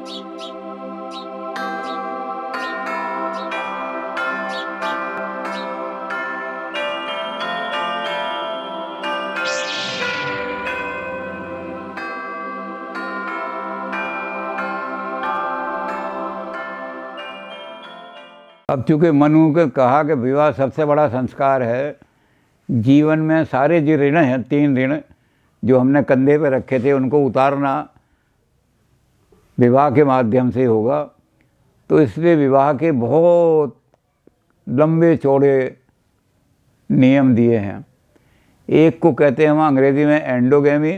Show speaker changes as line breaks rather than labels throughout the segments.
अब चूँकि मनु ने कहा कि विवाह सबसे बड़ा संस्कार है, जीवन में सारे जो ऋण हैं, 3 ऋण जो हमने कंधे पे रखे थे उनको उतारना विवाह के माध्यम से होगा। तो इसलिए विवाह के बहुत लंबे चौड़े नियम दिए हैं। एक को कहते हैं हम अंग्रेजी में एंडोगेमी,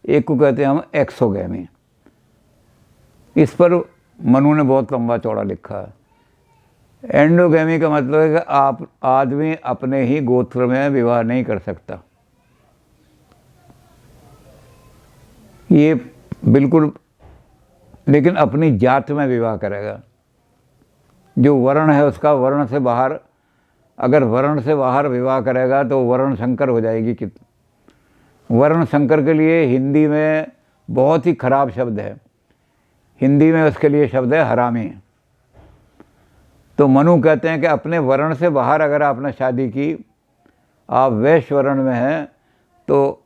एक को कहते हैं हम एक्सोगेमी। इस पर मनु ने बहुत लंबा चौड़ा लिखा है। एंडोगेमी का मतलब है कि आदमी अपने ही गोत्र में विवाह नहीं कर सकता। ये बिल्कुल, लेकिन अपनी जात में विवाह करेगा। जो वर्ण है उसका वर्ण से बाहर, अगर वर्ण से बाहर विवाह करेगा तो वर्ण संकर हो जाएगी। वर्ण संकर के लिए हिंदी में बहुत ही खराब शब्द है। हिंदी में उसके लिए शब्द है हरामी। तो मनु कहते हैं कि अपने वर्ण से बाहर अगर आपने शादी की, आप वैश्य वर्ण में हैं तो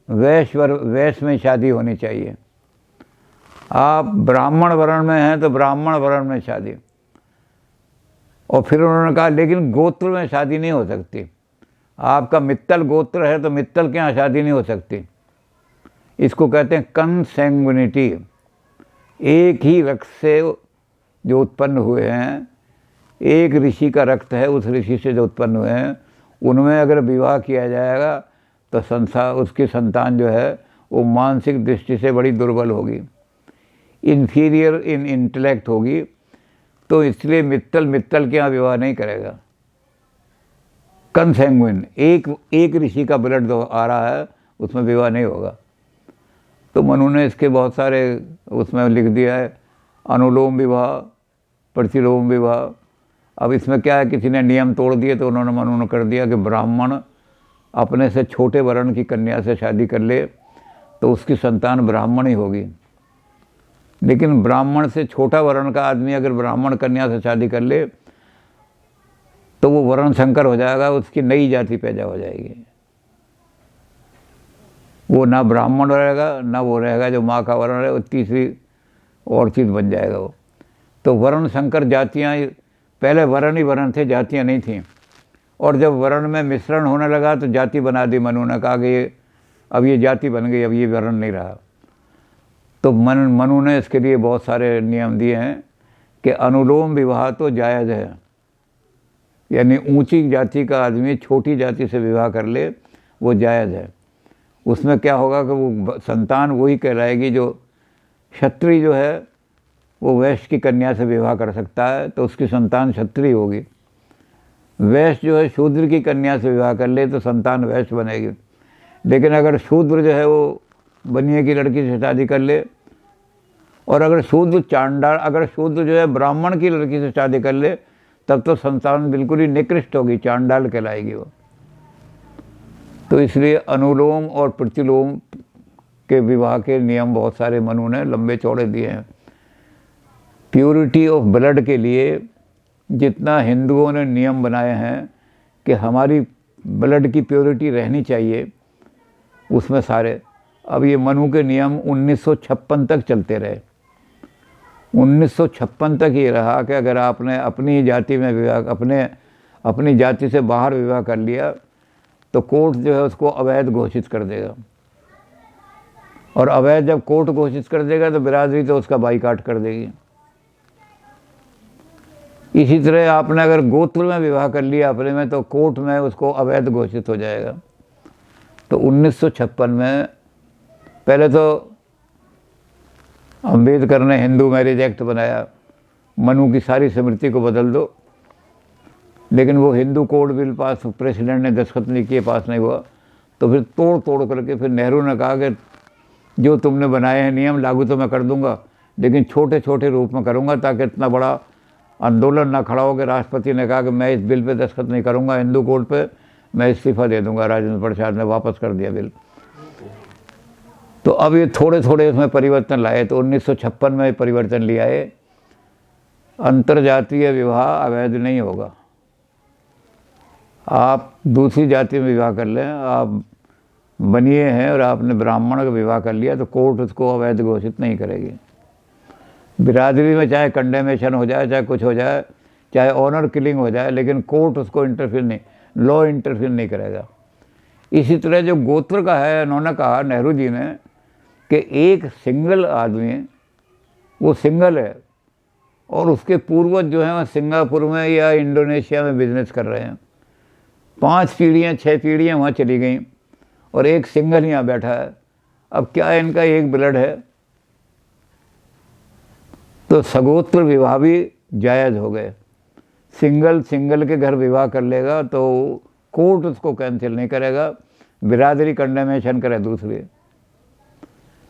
वैश्य में शादी होनी चाहिए। आप ब्राह्मण वर्ण में हैं तो ब्राह्मण वर्ण में शादी। और फिर उन्होंने कहा लेकिन गोत्र में शादी नहीं हो सकती। आपका मित्तल गोत्र है तो मित्तल के यहाँ शादी नहीं हो सकती। इसको कहते हैं कंसैंग्विनिटी। एक ही रक्त से जो उत्पन्न हुए हैं, एक ऋषि का रक्त है, उस ऋषि से जो उत्पन्न हुए हैं, उनमें अगर विवाह किया जाएगा तो उसकी संतान जो है वो मानसिक दृष्टि से बड़ी दुर्बल होगी, इन्फीरियर इन इंटेलेक्ट होगी। तो इसलिए मित्तल के यहाँ विवाह नहीं करेगा। कंसैंग्विन, एक ऋषि का ब्लड जो आ रहा है उसमें विवाह नहीं होगा। तो मनु ने इसके बहुत सारे उसमें लिख दिया है, अनुलोम विवाह, प्रतिलोम विवाह। अब इसमें क्या है, किसी ने नियम तोड़ दिए तो उन्होंने मनु ने कर दिया कि ब्राह्मण अपने से छोटे वर्ण की कन्या से शादी कर ले तो उसकी संतान ब्राह्मण ही होगी। लेकिन ब्राह्मण से छोटा वर्ण का आदमी अगर ब्राह्मण कन्या से शादी कर ले तो वो वर्ण संकर हो जाएगा, उसकी नई जाति पैदा हो जाएगी। वो ना ब्राह्मण रहेगा ना वो रहेगा जो माँ का वर्ण है, वो तीसरी और चीज़ बन जाएगा वो। तो वर्ण संकर जातियाँ, पहले वर्ण ही वर्ण थे, जातियाँ नहीं थीं। और जब वर्ण में मिश्रण होने लगा तो जाति बना दी। मनु ने कहा कि अब ये जाति बन गई, अब ये वर्ण नहीं रहा। तो मनु ने इसके लिए बहुत सारे नियम दिए हैं कि अनुलोम विवाह तो जायज़ है, यानी ऊंची जाति का आदमी छोटी जाति से विवाह कर ले वो जायज़ है। उसमें क्या होगा कि वो संतान वही कहलाएगी जो क्षत्रिय जो है वो वैश्य की कन्या से विवाह कर सकता है तो उसकी संतान क्षत्रिय होगी। वैश्य जो है शूद्र की कन्या से विवाह कर ले तो संतान वैश्य बनेगी। लेकिन अगर शूद्र जो है वो बनिए की लड़की से शादी कर ले, और अगर शूद्र जो है ब्राह्मण की लड़की से शादी कर ले, तब तो संतान बिल्कुल ही निकृष्ट होगी, चांडाल कहलाएगी वो। तो इसलिए अनुलोम और प्रतिलोम के विवाह के नियम बहुत सारे मनु ने लंबे चौड़े दिए हैं। प्योरिटी ऑफ ब्लड के लिए जितना हिंदुओं ने नियम बनाए हैं कि हमारी ब्लड की प्योरिटी रहनी चाहिए, उसमें सारे, अब ये मनु के नियम 1956 तक चलते रहे। 1956 तक ये रहा कि अगर आपने अपनी जाति में विवाह, अपनी जाति से बाहर विवाह कर लिया तो कोर्ट जो है उसको अवैध घोषित कर देगा। और अवैध जब कोर्ट घोषित कर देगा तो बिरादरी तो उसका बाइकाट कर देगी। इसी तरह आपने अगर गोत्र में विवाह कर लिया अपने में तो कोर्ट में उसको अवैध घोषित हो जाएगा। तो 1956 में पहले तो अम्बेडकर ने हिंदू मैरिज एक्ट बनाया, मनु की सारी स्मृति को बदल दो, लेकिन वो Hindu code bill pass president ने दस्तखत नहीं किए, पास नहीं हुआ। तो फिर तोड़ करके फिर नेहरू ने कहा कि जो तुमने बनाए हैं नियम लागू तो मैं कर दूंगा, लेकिन छोटे छोटे रूप में करूंगा ताकि इतना बड़ा आंदोलन ना खड़ा हो। कि राष्ट्रपति ने कहा कि मैं इस बिल पे दस्तखत नहीं करूंगा, हिंदू कोड पे मैं इस्तीफा दे दूंगा। राजेंद्र प्रसाद ने वापस कर दिया बिल। तो अब ये थोड़े थोड़े उसमें परिवर्तन लाए। तो 1956 में परिवर्तन लिया है, अंतरजातीय विवाह अवैध नहीं होगा। आप दूसरी जाति में विवाह कर लें, आप बनिए हैं और आपने ब्राह्मण का विवाह कर लिया तो कोर्ट उसको अवैध घोषित नहीं करेगी। बिरादरी में चाहे कंडेमेशन हो जाए, चाहे कुछ हो जाए, चाहे ऑनर किलिंग हो जाए, लेकिन कोर्ट उसको इंटरफियर नहीं, लॉ इंटरफियर नहीं करेगा। इसी तरह जो गोत्र का है, उन्होंने कहा नेहरू जी ने कि एक सिंगल आदमी, वो सिंगल है और उसके पूर्वज जो हैं वह सिंगापुर में या इंडोनेशिया में बिजनेस कर रहे हैं, 5 पीढ़ियाँ 6 पीढ़ियाँ वहाँ चली गई और एक सिंगल यहाँ बैठा है। अब क्या इनका एक ब्लड है? तो सगोत्र विवाह भी जायज़ हो गए। सिंगल के घर विवाह कर लेगा तो कोर्ट उसको कैंसिल नहीं करेगा, बिरादरी कंडेमेशन करे दूसरी।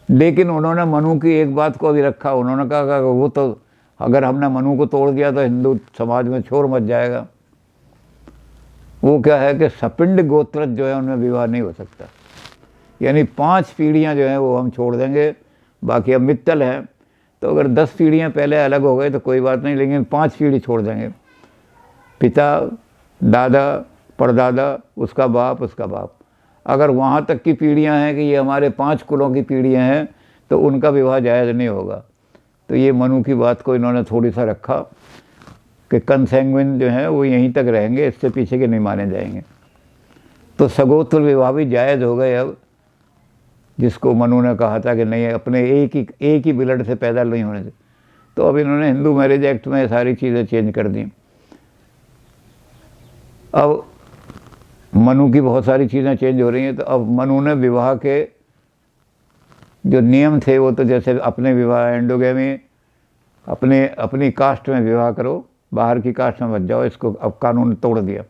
लेकिन उन्होंने मनु की एक बात को भी रखा, उन्होंने कहा कि वो तो अगर हमने मनु को तोड़ दिया तो हिंदू समाज में शोर मच जाएगा। वो क्या है कि सपिंड गोत्र जो है उनमें विवाह नहीं हो सकता, यानी 5 पीढ़ियाँ जो हैं वो हम छोड़ देंगे। बाकी अब मित्तल हैं तो अगर 10 पीढ़ियाँ पहले अलग हो गए तो कोई बात नहीं, लेकिन 5 पीढ़ी छोड़ देंगे, पिता, दादा, परदादा, उसका बाप, उसका बाप। अगर वहाँ तक की पीढ़ियाँ हैं कि ये हमारे 5 कुलों की पीढ़ियाँ हैं तो उनका विवाह जायज़ नहीं होगा। तो ये मनु की बात को इन्होंने थोड़ी सा रखा कि कंसैंग्विन जो है वो यहीं तक रहेंगे, इससे पीछे के नहीं माने जाएंगे। तो सगोत्र विवाह भी जायज़ हो गए अब, जिसको मनु ने कहा था कि नहीं अपने एक ही ब्लड से पैदा नहीं होने से। तो अब इन्होंने हिंदू मैरिज एक्ट में सारी चीज़ें चेंज कर दी। अब मनु की बहुत सारी चीज़ें चेंज हो रही हैं। तो अब मनु ने विवाह के जो नियम थे वो तो जैसे अपने विवाह, एंडोगेमी, अपनी कास्ट में विवाह करो, बाहर की कास्ट में मत जाओ, इसको अब कानून तोड़ दिया।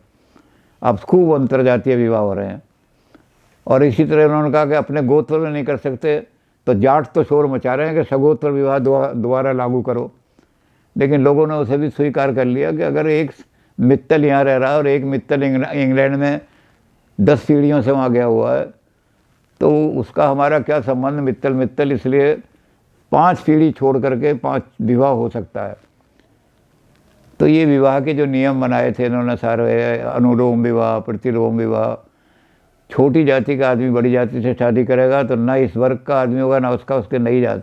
अब खूब अंतर्जातीय विवाह हो रहे हैं। और इसी तरह उन्होंने कहा कि अपने गोत्र में नहीं कर सकते, तो जाट तो शोर मचा रहे हैं कि सगोत्र विवाह दोबारा लागू करो। लेकिन लोगों ने उसे भी स्वीकार कर लिया कि अगर एक मित्तल यहाँ रह रहा है और एक मित्तल इंग्लैंड में 10 पीढ़ियों से वहाँ गया हुआ है तो उसका हमारा क्या संबंध, मित्तल। इसलिए 5 पीढ़ी छोड़ करके 5 विवाह हो सकता है। तो ये विवाह के जो नियम बनाए थे इन्होंने सारे, अनुलोम विवाह, प्रतिलोम विवाह, छोटी जाति का आदमी बड़ी जाति से शादी करेगा तो ना इस वर्ग का आदमी होगा ना उसके नई जाति।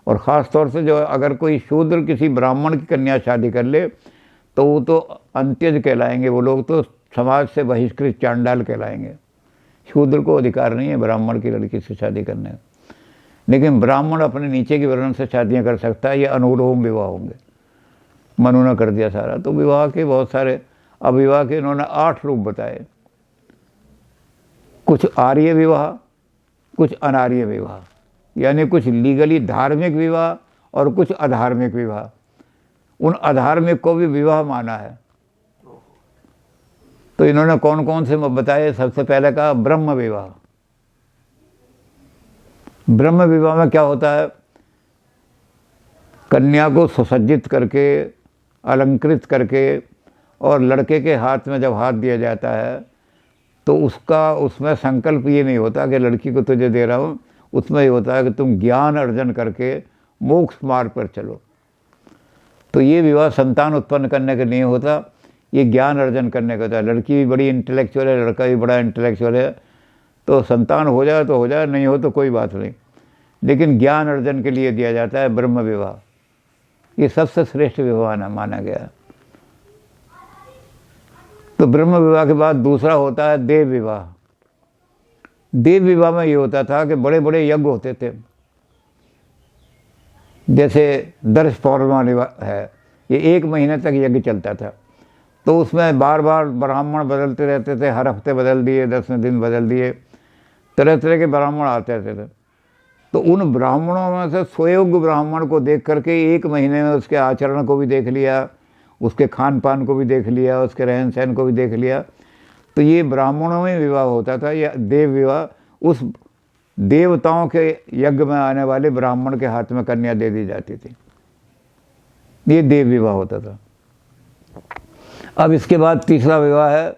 और ख़ास तौर से जो अगर कोई शूद्र किसी ब्राह्मण की कन्या शादी कर ले तो वो तो अंत्यज कहलाएंगे, वो लोग तो समाज से बहिष्कृत चांडाल कहलाएंगे। शूद्र को अधिकार नहीं है ब्राह्मण की लड़की से शादी करने का, लेकिन ब्राह्मण अपने नीचे की वर्ण से शादियाँ कर सकता है। ये अनुलोम विवाह होंगे, मनु ने कर दिया सारा। तो विवाह के बहुत सारे, अब विवाह के इन्होंने 8 रूप बताए, कुछ आर्य विवाह, कुछ अनार्य विवाह, यानी कुछ लीगली धार्मिक विवाह और कुछ अधार्मिक विवाह। उन अधार्मिक को भी विवाह माना है। तो इन्होंने कौन कौन से बताए। सबसे पहले कहा ब्रह्म विवाह। ब्रह्म विवाह में क्या होता है, कन्या को सुसज्जित करके, अलंकृत करके, और लड़के के हाथ में जब हाथ दिया जाता है तो उसमें संकल्प ये नहीं होता कि लड़की को तुझे दे रहा हूँ, उसमें ये होता है कि तुम ज्ञान अर्जन करके मोक्ष मार्ग पर चलो। तो ये विवाह संतान उत्पन्न करने का नहीं होता, ये ज्ञान अर्जन करने का होता है। लड़की भी बड़ी इंटेलेक्चुअल है, लड़का भी बड़ा इंटेलेक्चुअल है, तो संतान हो जाए तो हो जाए, नहीं हो तो कोई बात नहीं, लेकिन ज्ञान अर्जन के लिए दिया जाता है ब्रह्म विवाह। ये सबसे श्रेष्ठ विवाह माना गया। तो ब्रह्म विवाह के बाद दूसरा होता है देव विवाह। देव विवाह में ये होता था कि बड़े बड़े यज्ञ होते थे, जैसे दर्श पौर्णिमा है, ये 1 महीने तक यज्ञ चलता था। तो उसमें बार बार ब्राह्मण बदलते रहते थे, हर हफ्ते बदल दिए, 10वें दिन बदल दिए, तरह तरह के ब्राह्मण आते रहते थे। तो उन ब्राह्मणों में से स्वयोग्य ब्राह्मण को देख करके 1 महीने में उसके आचरण को भी देख लिया, उसके खान पान को भी देख लिया, उसके रहन सहन को भी देख लिया। तो ये ब्राह्मणों में विवाह होता था। या देव विवाह, उस देवताओं के यज्ञ में आने वाले ब्राह्मण के हाथ में कन्या दे दी जाती थी, ये देव विवाह होता था। अब इसके बाद तीसरा विवाह है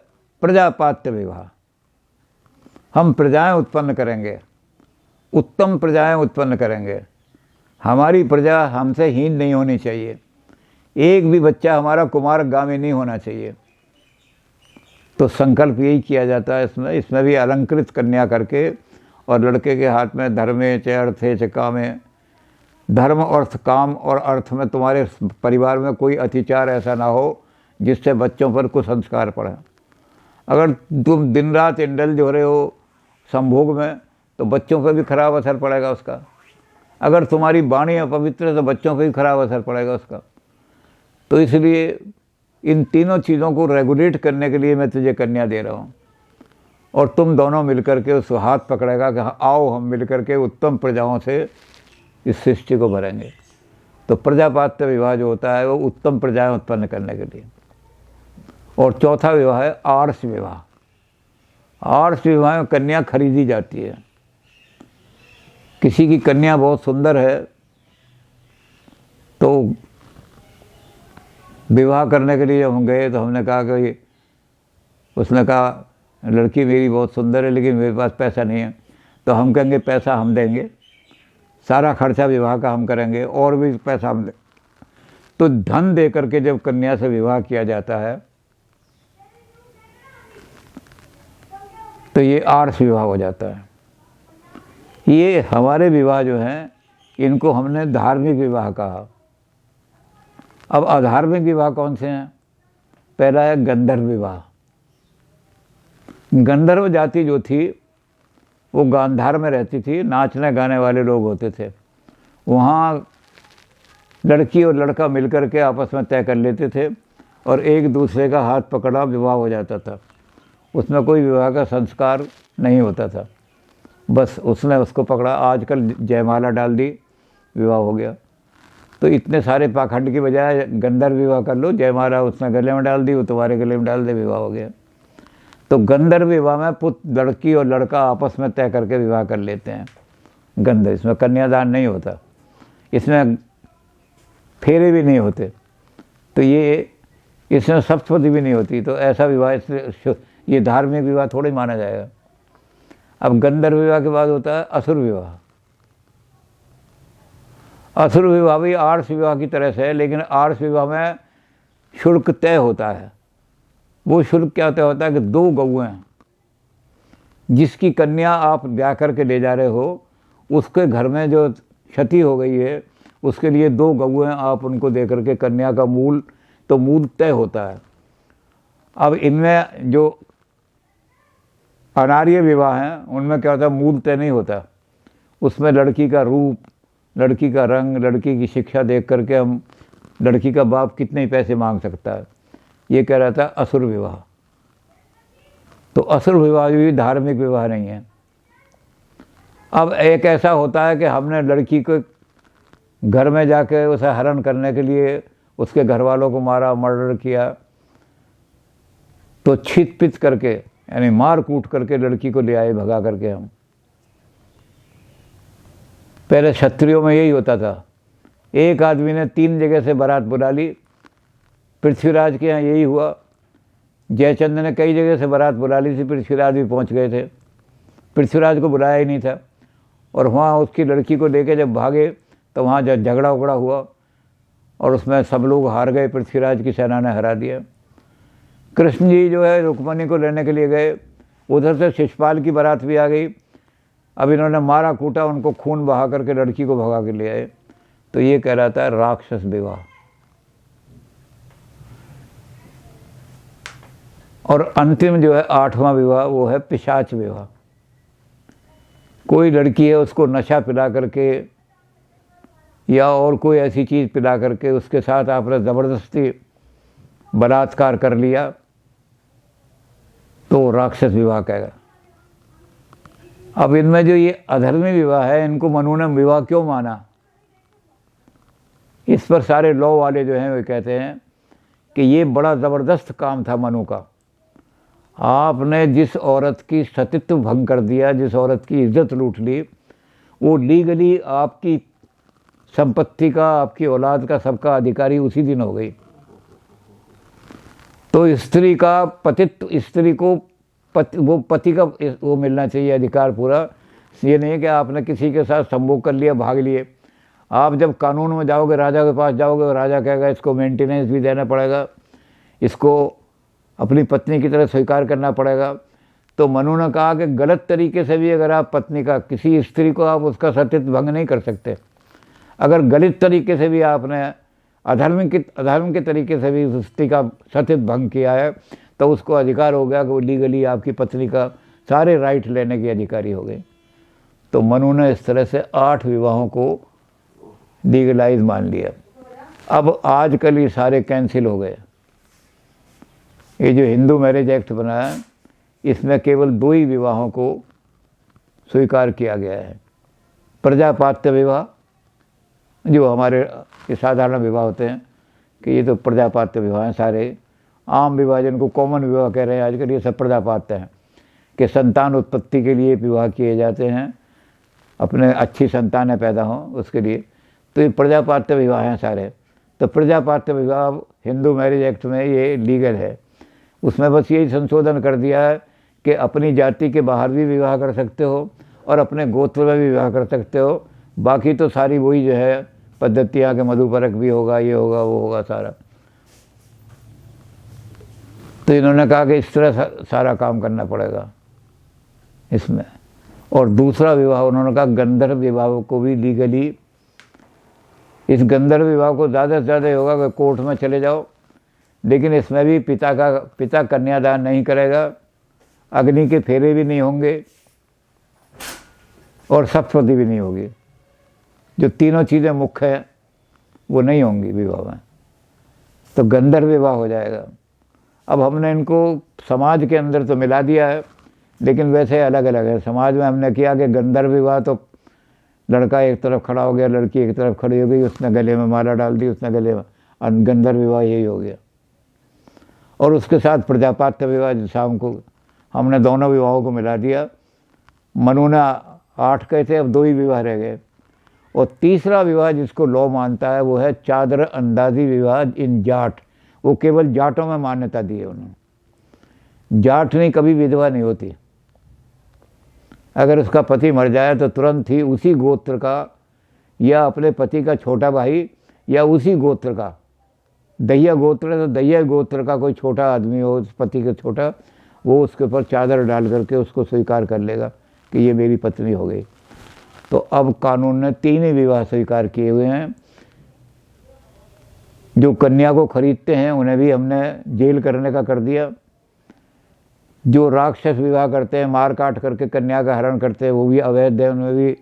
प्रजापात्य विवाह। हम प्रजाएं उत्पन्न करेंगे उत्तम प्रजाएं उत्पन्न करेंगे। हमारी प्रजा हमसे हीन नहीं होनी चाहिए, एक भी बच्चा हमारा कुमारगामी नहीं होना चाहिए। तो संकल्प यही किया जाता है इसमें भी अलंकृत कन्या करके, और लड़के के हाथ में धर्मे च अर्थे च कामे, धर्म अर्थ काम और अर्थ में तुम्हारे परिवार में कोई अतिचार ऐसा ना हो जिससे बच्चों पर कुसंस्कार पड़े। अगर तुम दिन रात इंडल्ज हो रहे हो संभोग में तो बच्चों पर भी खराब असर पड़ेगा उसका। अगर तुम्हारी वाणी अपवित्र है तो बच्चों पर भी खराब असर पड़ेगा उसका। तो इसलिए इन तीनों चीज़ों को रेगुलेट करने के लिए मैं तुझे कन्या दे रहा हूँ, और तुम दोनों मिलकर के उस हाथ पकड़ेगा कि आओ हम मिलकर के उत्तम प्रजाओं से इस सृष्टि को भरेंगे। तो प्रजापात्र विवाह जो होता है वो उत्तम प्रजाएं उत्पन्न करने के लिए। और चौथा विवाह है आर्ष विवाह। आर्ष विवाह में कन्या खरीदी जाती है। किसी की कन्या बहुत सुंदर है तो विवाह करने के लिए जब हम गए तो हमने कहा कि, उसने कहा लड़की मेरी बहुत सुंदर है लेकिन मेरे पास पैसा नहीं है। तो हम कहेंगे पैसा हम देंगे, सारा खर्चा विवाह का हम करेंगे और भी पैसा हम दें। तो धन दे करके जब कन्या से विवाह किया जाता है तो ये आर्ष विवाह हो जाता है। ये हमारे विवाह जो हैं इनको हमने धार्मिक विवाह कहा। अब अधार्मिक विवाह कौन से हैं? पहला है गंधर्व विवाह। गंधर्व जाति जो थी वो गांधार में रहती थी, नाचने गाने वाले लोग होते थे। वहाँ लड़की और लड़का मिलकर के आपस में तय कर लेते थे और एक दूसरे का हाथ पकड़ा विवाह हो जाता था। उसमें कोई विवाह का संस्कार नहीं होता था, बस उसने उसको पकड़ा। आजकल जयमाला डाल दी, विवाह हो गया। तो इतने सारे पाखंड की बजाय गंधर्व विवाह कर लो, जयमाला उसने गले में डाल दी, वो तुम्हारे गले में डाल दे, विवाह हो गया। तो गंधर्व विवाह में लड़की और लड़का आपस में तय करके विवाह कर लेते हैं। गंधर्व, इसमें कन्यादान नहीं होता, इसमें फेरे भी नहीं होते, तो ये इसमें सप्तपदी भी नहीं होती। तो ऐसा विवाह इसलिए ये धार्मिक विवाह थोड़ी माना जाएगा। अब गंधर्व विवाह के बाद होता है असुर विवाह। असुर विवाह भी आर्ष विवाह की तरह से है, लेकिन आर्ष विवाह में शुल्क तय होता है। वो शुल्क क्या तय होता है कि 2 गौएं, जिसकी कन्या आप ब्याह करके ले जा रहे हो उसके घर में जो क्षति हो गई है उसके लिए 2 गौएं आप उनको दे करके कन्या का मूल तय होता है। अब इनमें जो अनार्य विवाह हैं उनमें क्या होता है, मूल तय नहीं होता। उसमें लड़की का रूप, लड़की का रंग, लड़की की शिक्षा देख करके हम लड़की का बाप कितने पैसे मांग सकता है, ये कह रहा था असुर विवाह। तो असुर विवाह भी धार्मिक विवाह नहीं है। अब एक ऐसा होता है कि हमने लड़की को घर में जाके उसे हरण करने के लिए उसके घर वालों को मारा, मर्डर किया, तो छित पित करके यानी मार कूट करके लड़की को ले आए भगा करके हम। पहले क्षत्रियों में यही होता था, एक आदमी ने 3 जगह से बारात बुला ली। पृथ्वीराज के यहाँ यही हुआ, जयचंद ने कई जगह से बारात बुला ली थी, पृथ्वीराज भी पहुँच गए थे, पृथ्वीराज को बुलाया ही नहीं था। और वहाँ उसकी लड़की को लेके जब भागे तो वहाँ झगड़ा उगड़ा हुआ और उसमें सब लोग हार गए, पृथ्वीराज की सेना ने हरा दिया। कृष्ण जी जो है रुक्मणी को लेने के लिए गए, उधर से शिशुपाल की बारात भी आ गई। अब इन्होंने मारा कूटा, उनको खून बहा करके लड़की को भगा के ले आए। तो ये कह रहा था राक्षस विवाह। और अंतिम जो है 8वां विवाह वो है पिशाच विवाह। कोई लड़की है उसको नशा पिला करके या और कोई ऐसी चीज़ पिला करके उसके साथ आपने ज़बरदस्ती बलात्कार कर लिया तो राक्षस विवाह कहेगा। अब इनमें जो ये अधर्मी विवाह है इनको मनु ने विवाह क्यों माना, इस पर सारे लॉ वाले जो हैं वे कहते हैं कि ये बड़ा ज़बरदस्त काम था मनु का। आपने जिस औरत की सतीत्व भंग कर दिया, जिस औरत की इज्जत लूट ली, वो लीगली आपकी संपत्ति का, आपकी औलाद का, सबका अधिकारी उसी दिन हो गई। तो स्त्री का पतित्व, स्त्री को पति का वो मिलना चाहिए अधिकार पूरा, ये नहीं कि आपने किसी के साथ संभोग कर लिया, भाग लिए। आप जब कानून में जाओगे, राजा के पास जाओगे, राजा कहेगा इसको मेंटेनेंस भी देना पड़ेगा, इसको अपनी पत्नी की तरह स्वीकार करना पड़ेगा। तो मनु ने कहा कि गलत तरीके से भी अगर आप पत्नी का, किसी स्त्री को आप उसका सतीत्व भंग नहीं कर सकते। अगर गलत तरीके से भी आपने अधर्म के तरीके से भी उस स्त्री का सतीत्व भंग किया है तो उसको अधिकार हो गया कि वो लीगली आपकी पत्नी का सारे राइट लेने के अधिकारी हो गए। तो मनु ने इस तरह से 8 विवाहों को लीगलाइज मान लिया। अब आजकल ये सारे कैंसिल हो गए। ये जो हिंदू मैरिज एक्ट बना है इसमें केवल 2 ही विवाहों को स्वीकार किया गया है। प्रजापात्य विवाह, जो हमारे ये साधारण विवाह होते हैं कि ये तो प्रजापात्य विवाह हैं सारे। आम विवाह जिनको कॉमन विवाह कह रहे हैं आजकल, ये सब प्रजापात्य हैं कि संतान उत्पत्ति के लिए विवाह किए जाते हैं, अपने अच्छी संतानें पैदा हों उसके लिए। तो ये प्रजापात्य विवाह हैं सारे। तो प्रजापात्य विवाह हिंदू मैरिज एक्ट में ये लीगल है। उसमें बस यही संशोधन कर दिया है कि अपनी जाति के बाहर भी विवाह कर सकते हो और अपने गोत्र में भी विवाह कर सकते हो। बाकी तो सारी वही जो है पद्धतियाँ के मधुपरक भी होगा, ये होगा, वो होगा सारा। तो इन्होंने कहा कि इस तरह सारा काम करना पड़ेगा इसमें। और दूसरा विवाह उन्होंने कहा गंधर्व विवाह को भी लीगली, इस गंधर्व विवाह को ज़्यादा से ज़्यादा होगा कि कोर्ट में चले जाओ, लेकिन इसमें भी पिता कन्यादान नहीं करेगा, अग्नि के फेरे भी नहीं होंगे और सप्तपदी भी नहीं होगी। जो तीनों चीज़ें मुख्य हैं वो नहीं होंगी विवाह में। तो गंधर्व विवाह हो जाएगा। अब हमने इनको समाज के अंदर तो मिला दिया है, लेकिन वैसे अलग अलग है। समाज में हमने किया कि गंधर्व विवाह तो लड़का एक तरफ खड़ा हो गया, लड़की एक तरफ खड़ी हो गई, उसने गले में माला डाल दी, उसने गले में, गंधर्व विवाह यही हो गया। और उसके साथ प्रजापात्य विवाह शाम को हमने दोनों विवाहों को मिला दिया। मनु ने 8 कहे थे, अब 2 ही विवाह रह गए। और तीसरा विवाह जिसको लॉ मानता है वो है चादर अंदाजी विवाह इन जाट। वो केवल जाटों में मान्यता दी है उन्होंने। जाटनी कभी विधवा नहीं होती। अगर उसका पति मर जाए तो तुरंत ही उसी गोत्र का या अपने पति का छोटा भाई या उसी गोत्र का, दैया गोत्र है तो दैया गोत्र का कोई छोटा आदमी हो, उस पति का छोटा, वो उसके ऊपर चादर डाल करके उसको स्वीकार कर लेगा कि ये मेरी पत्नी हो गई। तो अब कानून ने 3 ही विवाह स्वीकार किए हुए हैं। जो कन्या को खरीदते हैं उन्हें भी हमने जेल करने का कर दिया। जो राक्षस विवाह करते हैं, मार काट करके कन्या का हरण करते हैं, वो भी अवैध है, उनमें भी।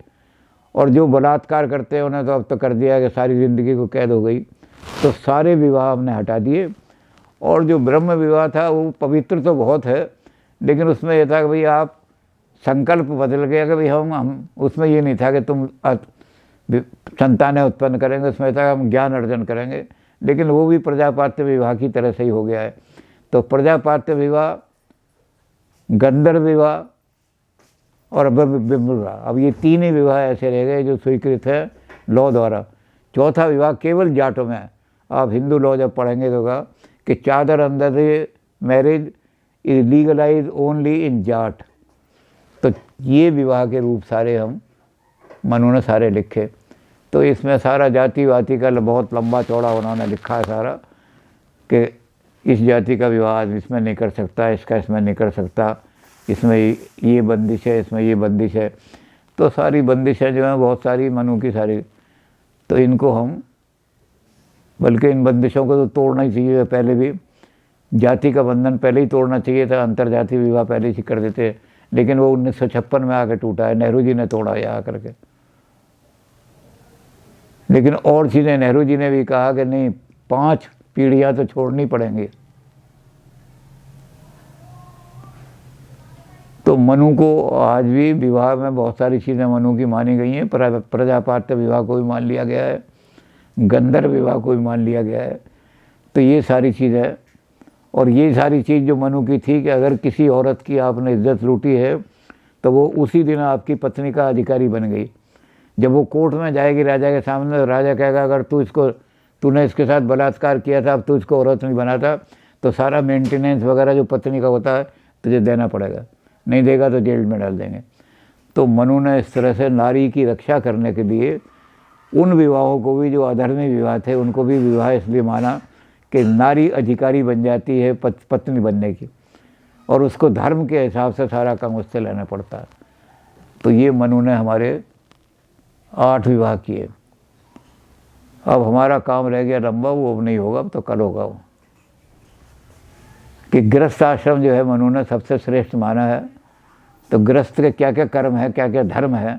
और जो बलात्कार करते हैं उन्हें तो अब तो कर दिया कि सारी ज़िंदगी को कैद हो गई। तो सारे विवाह हमने हटा दिए। और जो ब्रह्म विवाह था वो पवित्र तो बहुत है, लेकिन उसमें यह था कि भाई आप संकल्प बदल गया कि भाई हम उसमें ये नहीं था कि तुम संतानें उत्पन्न करेंगे, उसमें था हम ज्ञान अर्जन करेंगे। लेकिन वो भी प्रजापात्य विवाह की तरह से ही हो गया है। तो प्रजापात्य विवाह, गंधर्व विवाह और ब्रह्म विवाह, अब ये 3 ही विवाह ऐसे रह गए जो स्वीकृत है लॉ द्वारा। चौथा विवाह केवल जाटों में है। आप हिंदू लॉ जब पढ़ेंगे तो कहा कि chadar andazi marriage is legalize only in Jat. तो ये विवाह के रूप सारे हम मनु ने सारे लिखे। तो इसमें सारा जाति वाति का बहुत लंबा चौड़ा उन्होंने लिखा है सारा कि इस जाति का विवाह इसमें नहीं कर सकता, इसका इसमें नहीं कर सकता, इसमें ये बंदिश है, इसमें ये बंदिश है। तो सारी बंदिशें जो हैं बहुत सारी मनु की सारी, तो इनको हम, बल्कि इन बंदिशों को तो तोड़ना ही चाहिए। पहले भी जाति का बंधन पहले ही तोड़ना चाहिए था, अंतर्जातीय विवाह पहले ही कर देते, लेकिन वो 1956 में आकर टूटा है। नेहरू जी ने तोड़ा है आकर के। लेकिन और चीज़ें नेहरू जी ने भी कहा कि नहीं, 5 पीढ़ियाँ तो छोड़नी पड़ेंगी। तो मनु को आज भी विवाह में बहुत सारी चीज़ें मनु की मानी गई हैं। प्रजापात्य विवाह को भी मान लिया गया है, गंधर्व विवाह को भी मान लिया गया है। तो ये सारी चीज़ें, और ये सारी चीज़ जो मनु की थी कि अगर किसी औरत की आपने इज्जत लूटी है तो वो उसी दिन आपकी पत्नी का अधिकारी बन गई। जब वो कोर्ट में जाएगी राजा के सामने, तो राजा कहेगा अगर तूने इसके साथ बलात्कार किया था, अब तू इसको औरत नहीं बना था, तो सारा मेंटेनेंस वगैरह जो पत्नी का होता है तुझे देना पड़ेगा, नहीं देगा तो जेल में डाल देंगे। तो मनु ने इस तरह से नारी की रक्षा करने के लिए उन विवाहों को भी जो अधर्मी विवाह थे उनको भी विवाह इसलिए माना कि नारी अधिकारी बन जाती है पत्नी बनने की, और उसको धर्म के हिसाब से सारा काम उससे लेना पड़ता है। तो ये मनु ने हमारे 8 विवाह किए। अब हमारा काम रह गया लंबा, वो अब नहीं होगा, अब तो कल होगा वो, कि गृहस्थ आश्रम जो है मनु ने सबसे श्रेष्ठ माना है। तो गृहस्थ के क्या क्या कर्म है, क्या क्या धर्म है,